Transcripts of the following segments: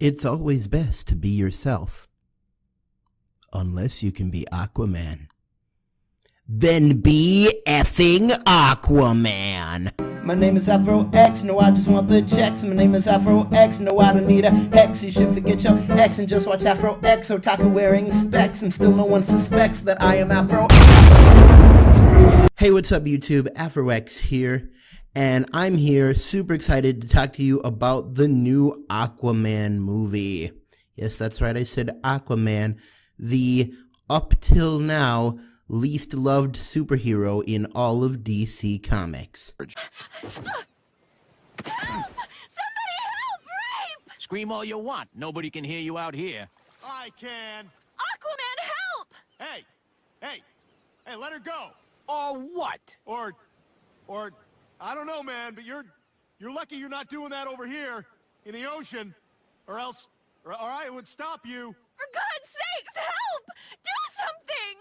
It's always best to be yourself. Unless you can be Aquaman. Then be effing Aquaman. My name is Afro X, no I just want the checks. My name is Afro X, no I don't need a hex. You should forget your X and just watch Afro X. Otaku wearing specs and still no one suspects that I am Afro. Hey, what's up YouTube? Afro X here. And I'm here super excited to talk to you about the new Aquaman movie. Yes, that's right, I said Aquaman, the up till now least loved superhero in all of DC Comics. Help! Somebody help! Rape! Scream all you want. Nobody can hear you out here. I can. Aquaman, help! Hey, let her go. Or what? Or, I don't know, man, but you're lucky you're not doing that over here in the ocean, or else I would stop you. For God's sakes, help! Do something!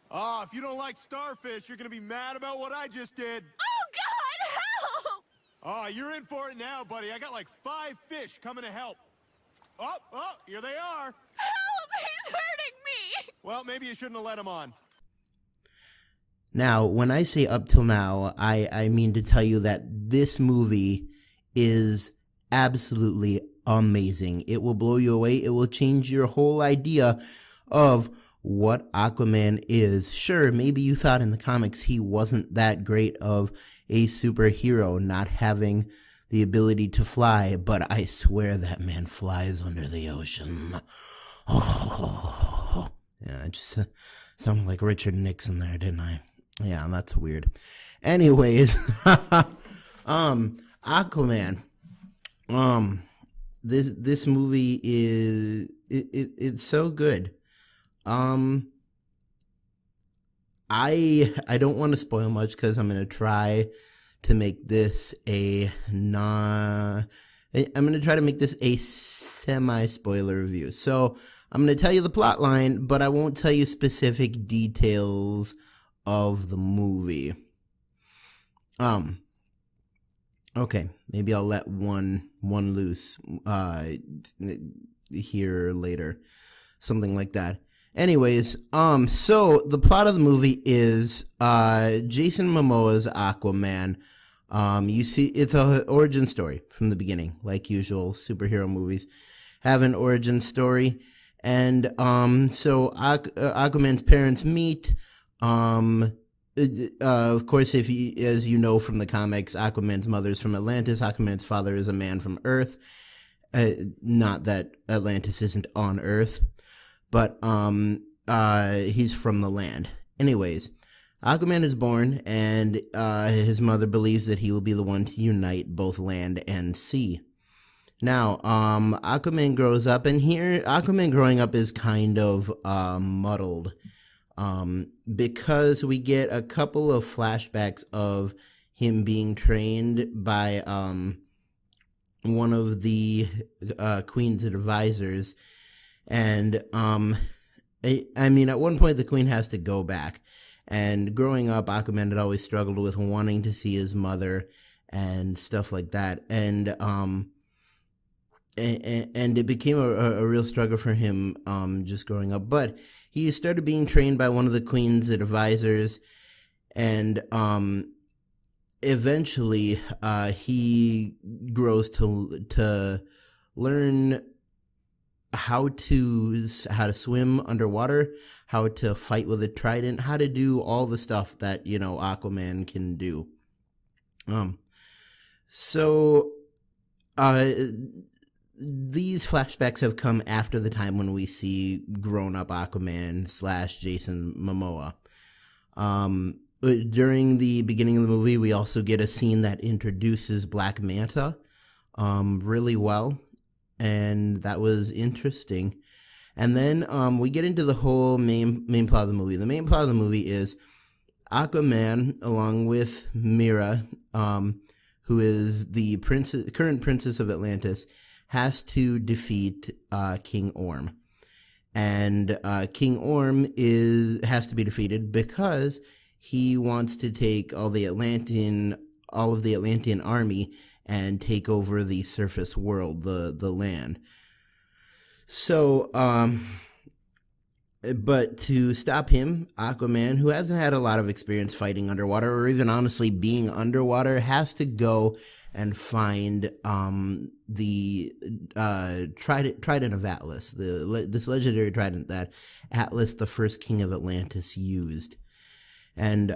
Ah, if you don't like starfish, you're gonna be mad about what I just did. Oh, God, help! Ah, you're in for it now, buddy. I got like 5 fish coming to help. Oh, here they are. Help! He's hurting me! Well, maybe you shouldn't have let him on. Now, when I say up till now, I mean to tell you that this movie is absolutely amazing. It will blow you away. It will change your whole idea of what Aquaman is. Sure, maybe you thought in the comics he wasn't that great of a superhero, not having the ability to fly, but I swear that man flies under the ocean. Oh. Yeah, I just sounded like Richard Nixon there, didn't I? Yeah, that's weird. Anyways, Aquaman. This movie is it's so good. I don't want to spoil much because I'm gonna try to make this a semi-spoiler review. So I'm gonna tell you the plot line, but I won't tell you specific details of the movie. Okay, maybe I'll let one loose here later, something like that. Anyways, so the plot of the movie is Jason Momoa's Aquaman. You see, it's a origin story from the beginning, like usual superhero movies have an origin story, and so Aquaman's parents meet. Of course, as you know from the comics, Aquaman's mother is from Atlantis. Aquaman's father is a man from Earth. Not that Atlantis isn't on Earth, but he's from the land. Anyways, Aquaman is born, and his mother believes that he will be the one to unite both land and sea. Now, Aquaman grows up, and here Aquaman growing up is kind of muddled. Because we get a couple of flashbacks of him being trained by one of the Queen's advisors, and I mean, at one point the Queen has to go back, and growing up Aquaman had always struggled with wanting to see his mother and stuff like that, and it became a real struggle for him just growing up. But he started being trained by one of the Queen's advisors, and eventually he grows to learn how to swim underwater, how to fight with a trident, how to do all the stuff that, you know, Aquaman can do. These flashbacks have come after the time when we see grown-up Aquaman / Jason Momoa. During the beginning of the movie, we also get a scene that introduces Black Manta really well, and that was interesting. And then we get into the whole main plot of the movie. The main plot of the movie is Aquaman, along with Mera, who is the current princess of Atlantis, has to defeat King Orm. And King Orm has to be defeated because he wants to take all of the Atlantean army and take over the surface world, the land. So, but to stop him, Aquaman, who hasn't had a lot of experience fighting underwater or even honestly being underwater, has to go and find the trident of Atlas, this legendary trident that Atlas, the first king of Atlantis, used. And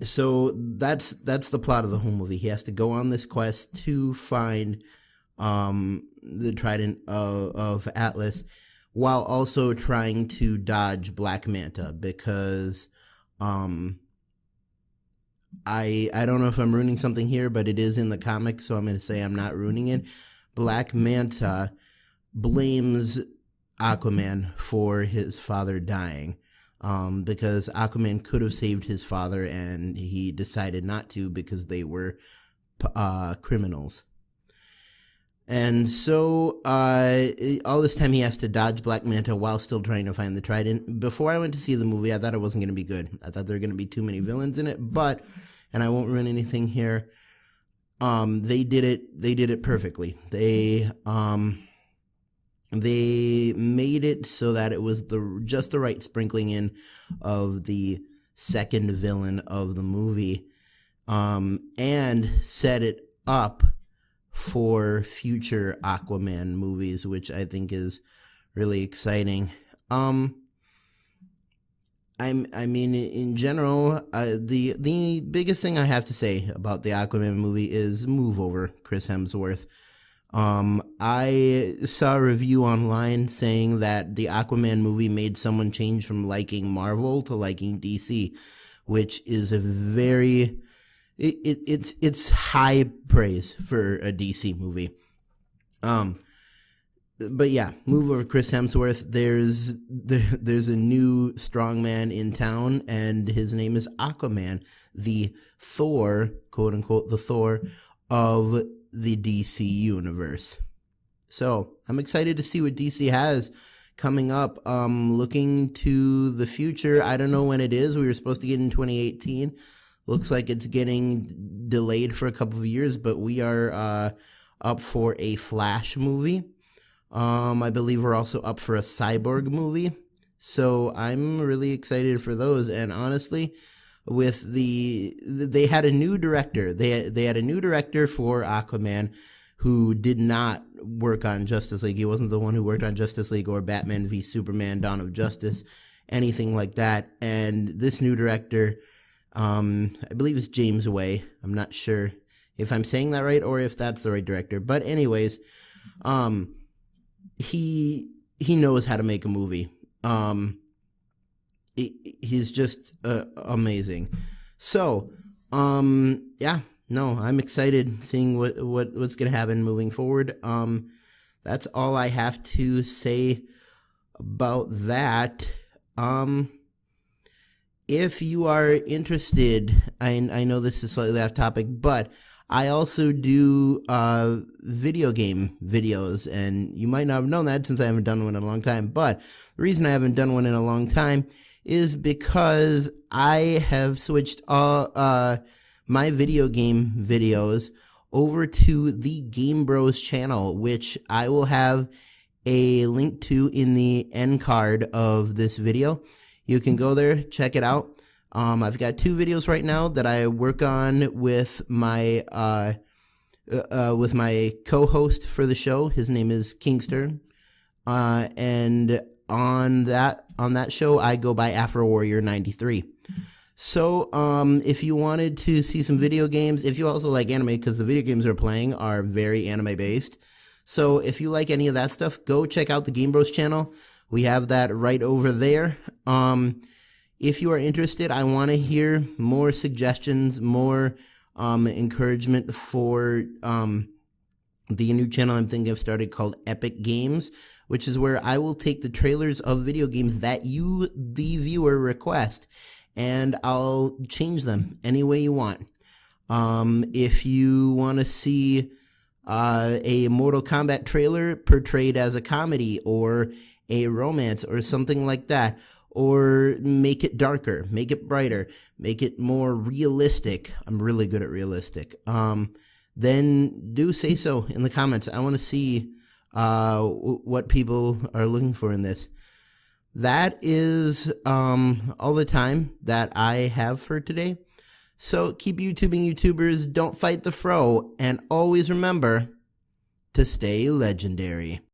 so that's the plot of the whole movie. He has to go on this quest to find the trident of Atlas, while also trying to dodge Black Manta, because I don't know if I'm ruining something here, but it is in the comics, so I'm going to say I'm not ruining it. Black Manta blames Aquaman for his father dying, because Aquaman could have saved his father, and he decided not to because they were criminals. And so all this time he has to dodge Black Manta while still trying to find the trident. Before I went to see the movie, I thought it wasn't going to be good. I thought there were going to be too many villains in it, but, and I won't ruin anything here, they did it perfectly. They made it so that it was just the right sprinkling in of the second villain of the movie, and set it up for future Aquaman movies, which I think is really exciting. I mean, in general, the biggest thing I have to say about the Aquaman movie is move over, Chris Hemsworth. I saw a review online saying that the Aquaman movie made someone change from liking Marvel to liking DC, which is a very... It's high praise for a DC movie. But yeah, move over Chris Hemsworth. There's a new strongman in town, and his name is Aquaman, the Thor, quote unquote, the Thor of the DC universe. So I'm excited to see what DC has coming up. Looking to the future, I don't know when it is. We were supposed to get in 2018. Looks like it's getting delayed for a couple of years, but we are up for a Flash movie. I believe we're also up for a Cyborg movie. So I'm really excited for those. And honestly, with they had a new director. They had a new director for Aquaman who did not work on Justice League. He wasn't the one who worked on Justice League or Batman v Superman, Dawn of Justice, anything like that. And this new director, I believe it's James Way. I'm not sure if I'm saying that right or if that's the right director. But anyways, he knows how to make a movie. He's just amazing. So, yeah, no, I'm excited seeing what's gonna happen moving forward. That's all I have to say about that. If you are interested, I know this is slightly off topic, but I also do video game videos, and you might not have known that since I haven't done one in a long time, but the reason I haven't done one in a long time is because I have switched all my video game videos over to the Game Bros channel, which I will have a link to in the end card of this video. You can go there, check it out. I've got 2 videos right now that I work on with my co-host for the show. His name is Kingster, and on that show I go by Afro Warrior 93. So if you wanted to see some video games, if you also like anime, because the video games we're playing are very anime based. So if you like any of that stuff, go check out the Game Bros channel. We have that right over there. If you are interested, I want to hear more suggestions, more encouragement for the new channel I'm thinking of started called Epic Games, which is where I will take the trailers of video games that you, the viewer, request, and I'll change them any way you want. If you want to see a Mortal Kombat trailer portrayed as a comedy or a romance or something like that, or make it darker, make it brighter, make it more realistic. I'm really good at realistic. then do say so in the comments. I want to see what people are looking for in this. That is all the time that I have for today. So keep YouTubing, YouTubers. Don't fight the fro. And always remember to stay legendary.